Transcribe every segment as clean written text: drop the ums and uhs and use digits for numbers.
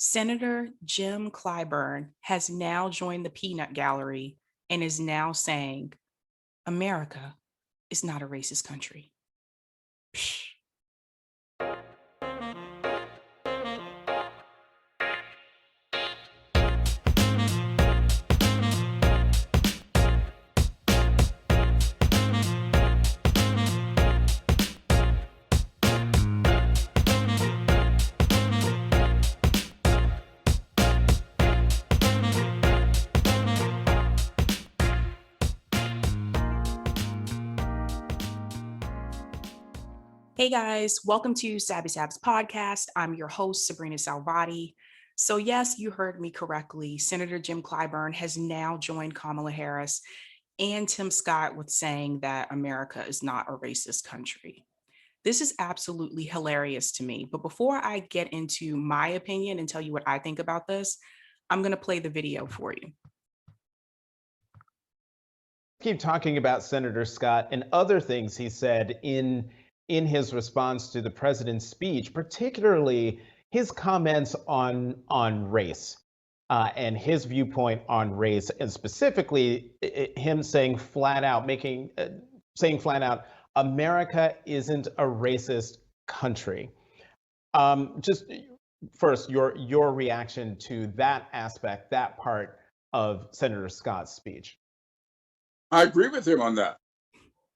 Senator Jim Clyburn has now joined the peanut gallery and is now saying, America is not a racist country. Psh. Hey guys, welcome to Sabs podcast. I'm your host, Sabrina Salvati. So yes, you heard me correctly. Senator Jim Clyburn has now joined Kamala Harris and Tim Scott with saying that America is not a racist country. This is absolutely hilarious to me. But before I get into my opinion and tell you what I think about this, I'm going to play the video for you. Keep talking about Senator Scott and other things he said in his response to the president's speech, particularly his comments on race and his viewpoint on race, and specifically him saying flat out, America isn't a racist country. Just first, your reaction to that aspect, that part of Senator Scott's speech. I agree with him on that.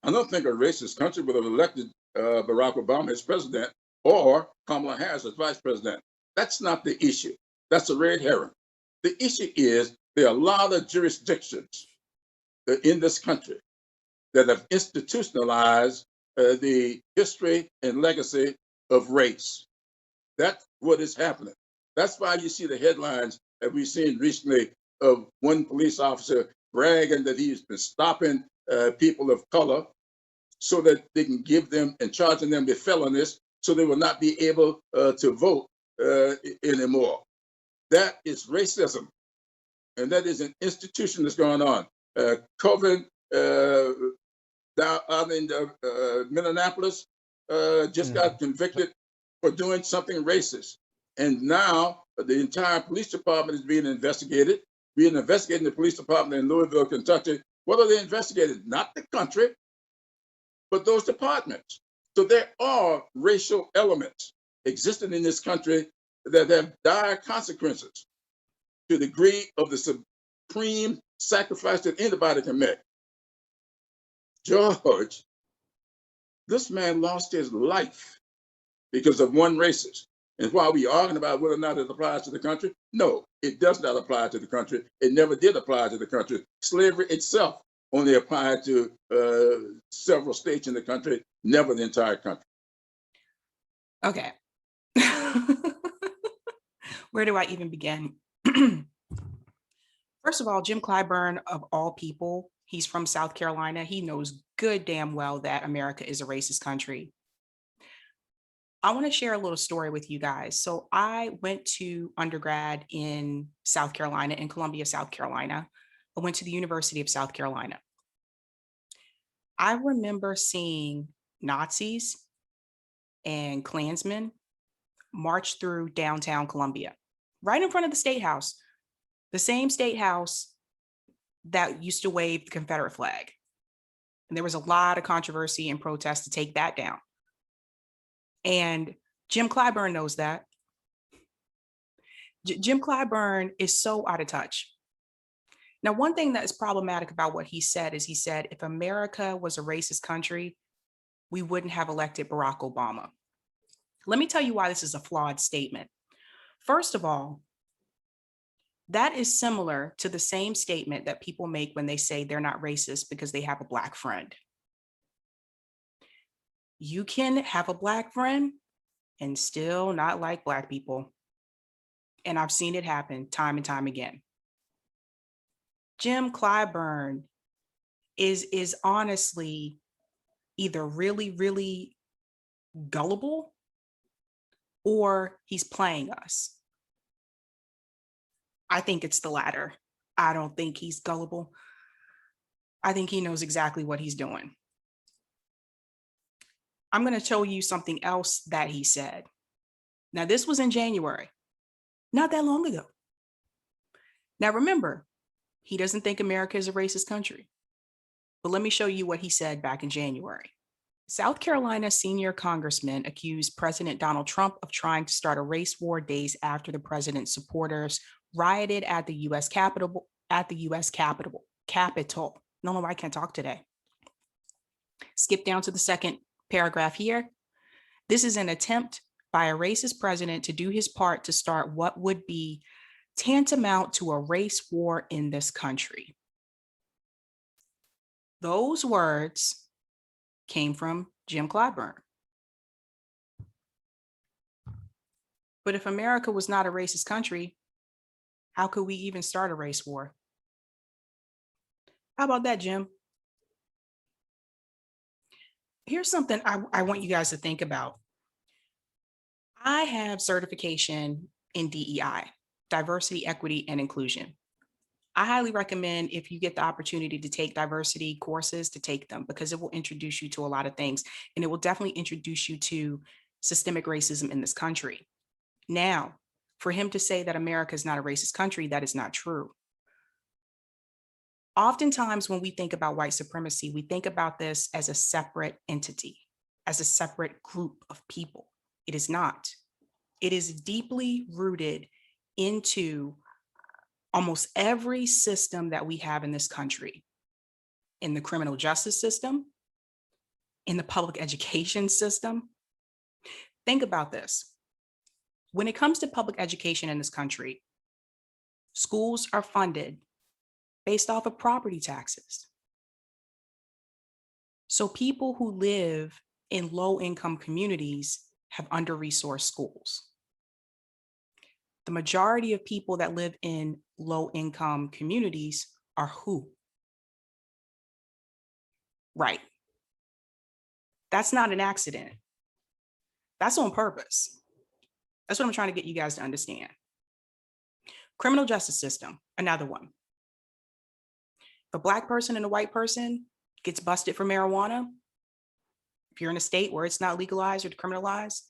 I don't think a racist country would have elected Barack Obama as president or Kamala Harris as vice president. That's not the issue. That's a red herring. The issue is there are a lot of jurisdictions in this country that have institutionalized the history and legacy of race. That's what is happening. That's why you see the headlines that we've seen recently of one police officer bragging that he's been stopping people of color so that they can give them and charging them with felonies so they will not be able to vote anymore. That is racism. And that is an institution that's going on. Coven down out in Minneapolis just got convicted for doing something racist. And now the entire police department is being investigated. Being investigated in the police department in Louisville, Kentucky. What are they investigating? Not the country, but those departments. So there are racial elements existing in this country that have dire consequences to the degree of the supreme sacrifice that anybody can make. George, this man lost his life because of one racist. And while we arguing about whether or not it applies to the country, no, it does not apply to the country. It never did apply to the country. Slavery itself only applied to several states in the country, never the entire country. Okay. Where do I even begin? First of all, Jim Clyburn, of all people, he's from South Carolina. He knows good damn well that America is a racist country. I want to share a little story with you guys. So I went to undergrad in South Carolina, in Columbia, South Carolina. I went to the University of South Carolina. I remember seeing Nazis and Klansmen march through downtown Columbia, right in front of the State House, the same State House that used to wave the Confederate flag. And there was a lot of controversy and protest to take that down. And Jim Clyburn knows that. Jim Clyburn is so out of touch. Now, one thing that is problematic about what he said is he said, if America was a racist country, we wouldn't have elected Barack Obama. Let me tell you why this is a flawed statement. First of all, that is similar to the same statement that people make when they say they're not racist because they have a Black friend. You can have a Black friend and still not like Black people. And I've seen it happen time and time again. Jim Clyburn is honestly either really, really gullible or he's playing us. I think it's the latter. I don't think he's gullible. I think he knows exactly what he's doing. I'm going to show you something else that he said. Now, this was in January. not that long ago. Now, remember, he doesn't think America is a racist country. But let me show you what he said back in January. South Carolina senior congressman accused President Donald Trump of trying to start a race war days after the president's supporters rioted at the U.S. Capitol. No, I can't talk today. Skip down to the second paragraph here. This is an attempt by a racist president to do his part to start what would be tantamount to a race war in this country. Those words came from Jim Clyburn. But if America was not a racist country, how could we even start a race war? How about that, Jim? Here's something I want you guys to think about. I have certification in DEI, diversity, equity, and inclusion. I highly recommend, if you get the opportunity to take diversity courses, to take them, because it will introduce you to a lot of things, and it will definitely introduce you to systemic racism in this country. Now, for him to say that America is not a racist country, that is not true. Oftentimes, when we think about white supremacy, we think about this as a separate entity, as a separate group of people. It is not. It is deeply rooted into almost every system that we have in this country, in the criminal justice system, in the public education system. Think about this. When it comes to public education in this country, schools are funded based off of property taxes. So people who live in low-income communities have under-resourced schools. The majority of people that live in low-income communities are who? Right. That's not an accident. That's on purpose. That's what I'm trying to get you guys to understand. Criminal justice system, another one. If a Black person and a white person gets busted for marijuana, if you're in a state where it's not legalized or decriminalized,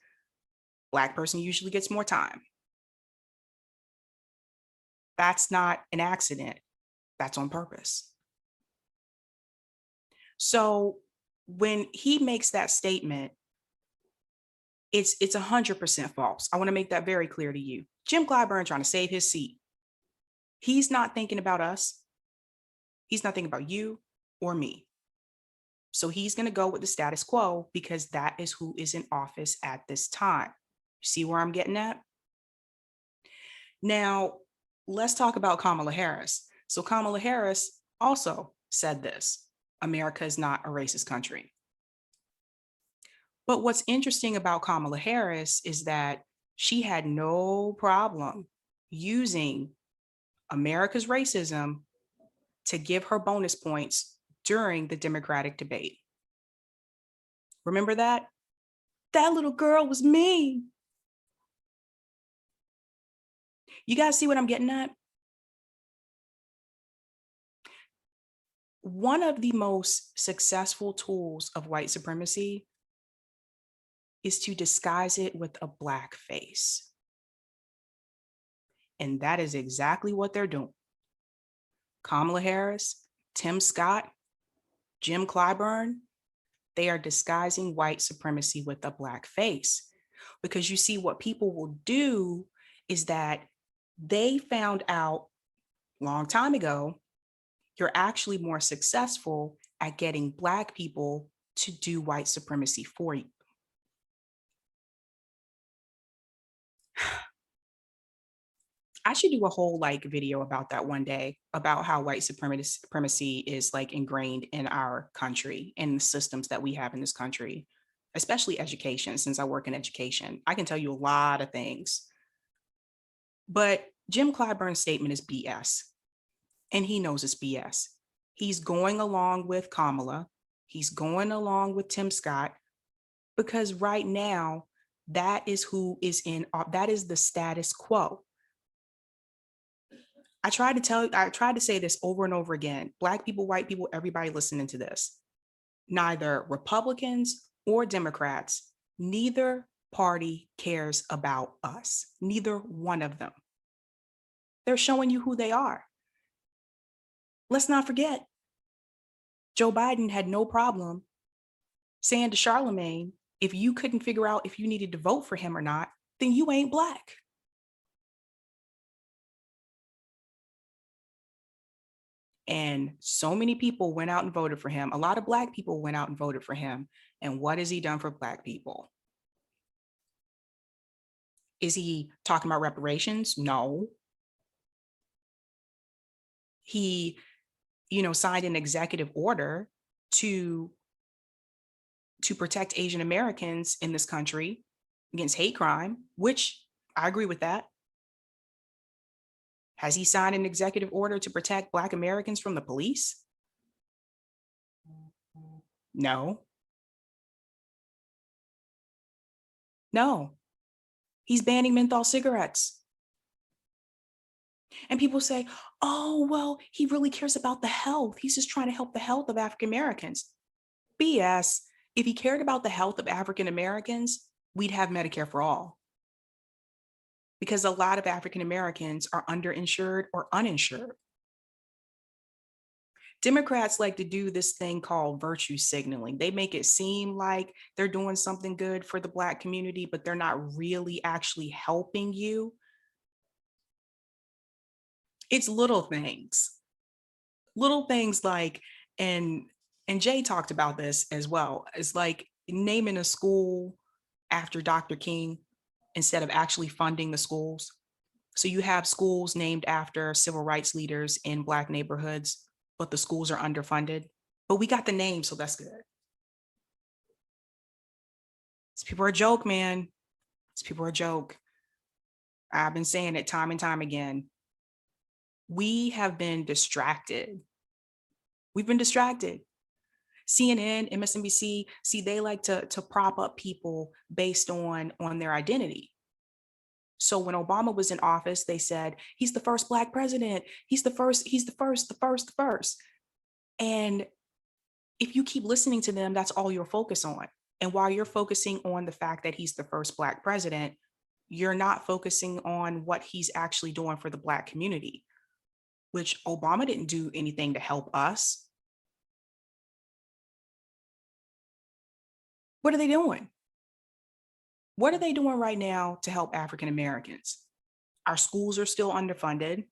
Black person usually gets more time. That's not an accident. That's on purpose. So when he makes that statement, it's 100% false. I want to make that very clear to you. Jim Clyburn trying to save his seat. He's not thinking about us. He's not thinking about you or me. So he's going to go with the status quo because that is who is in office at this time. See where I'm getting at? Now, let's talk about Kamala Harris. So Kamala Harris also said this: America is not a racist country. But what's interesting about Kamala Harris is that she had no problem using America's racism to give her bonus points during the Democratic debate. Remember that? That little girl was me. You guys see what I'm getting at? One of the most successful tools of white supremacy is to disguise it with a Black face. And that is exactly what they're doing. Kamala Harris, Tim Scott, Jim Clyburn, they are disguising white supremacy with a Black face. Because you see, what people will do is that they found out a long time ago, you're actually more successful at getting Black people to do white supremacy for you. I should do a whole video about that one day, about how white supremacy is ingrained in our country and the systems that we have in this country, especially education. Since I work in education, I can tell you a lot of things. But Jim Clyburn's statement is BS, and he knows it's BS. He's going along with Kamala. He's going along with Tim Scott, because right now, that is that is the status quo. I tried to say this over and over again. Black people, white people, everybody listening to this. Neither Republicans or Democrats, neither party cares about us. Neither one of them. They're showing you who they are. Let's not forget, Joe Biden had no problem saying to Charlemagne, if you couldn't figure out if you needed to vote for him or not, then you ain't Black. And so many people went out and voted for him. A lot of Black people went out and voted for him. And what has he done for Black people? Is he talking about reparations? No. He, signed an executive order to protect Asian Americans in this country against hate crime, which I agree with that. Has he signed an executive order to protect Black Americans from the police? No. No. He's banning menthol cigarettes. And people say, oh, well, he really cares about the health. He's just trying to help the health of African Americans. BS. If he cared about the health of African Americans, we'd have Medicare for all. Because a lot of African Americans are underinsured or uninsured. Democrats like to do this thing called virtue signaling. They make it seem like they're doing something good for the Black community, but they're not really actually helping you. It's little things like, and Jay talked about this as well. It's like naming a school after Dr. King instead of actually funding the schools. So you have schools named after civil rights leaders in Black neighborhoods, but the schools are underfunded. But we got the name, so that's good. These people are a joke, man. These people are a joke. I've been saying it time and time again. We have been distracted. We've been distracted. CNN, MSNBC, see, they like to prop up people based on their identity. So when Obama was in office, they said, he's the first Black president. He's the first. And if you keep listening to them, that's all you'll focus on. And while you're focusing on the fact that he's the first Black president, you're not focusing on what he's actually doing for the Black community, which Obama didn't do anything to help us. What are they doing? What are they doing right now to help African Americans? Our schools are still underfunded,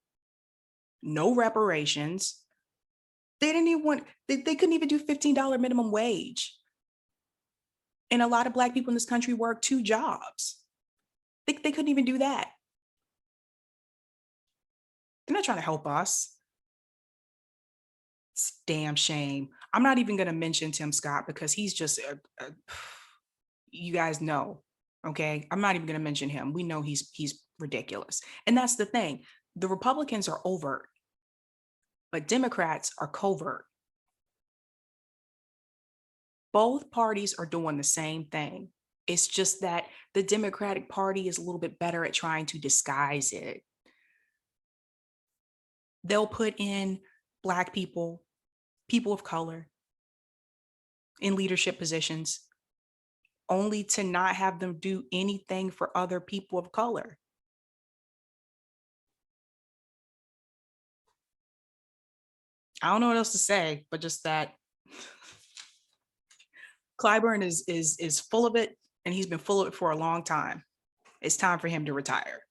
no reparations. They didn't even want, they couldn't even do $15 minimum wage. And a lot of Black people in this country work 2 jobs. They couldn't even do that. They're not trying to help us. It's a damn shame. I'm not even going to mention Tim Scott because he's just, you guys know, okay? I'm not even going to mention him. We know he's ridiculous. And that's the thing. The Republicans are overt, but Democrats are covert. Both parties are doing the same thing. It's just that the Democratic Party is a little bit better at trying to disguise it. They'll put in Black people, people of color in leadership positions, only to not have them do anything for other people of color. I don't know what else to say, but just that Clyburn is full of it, and he's been full of it for a long time. It's time for him to retire.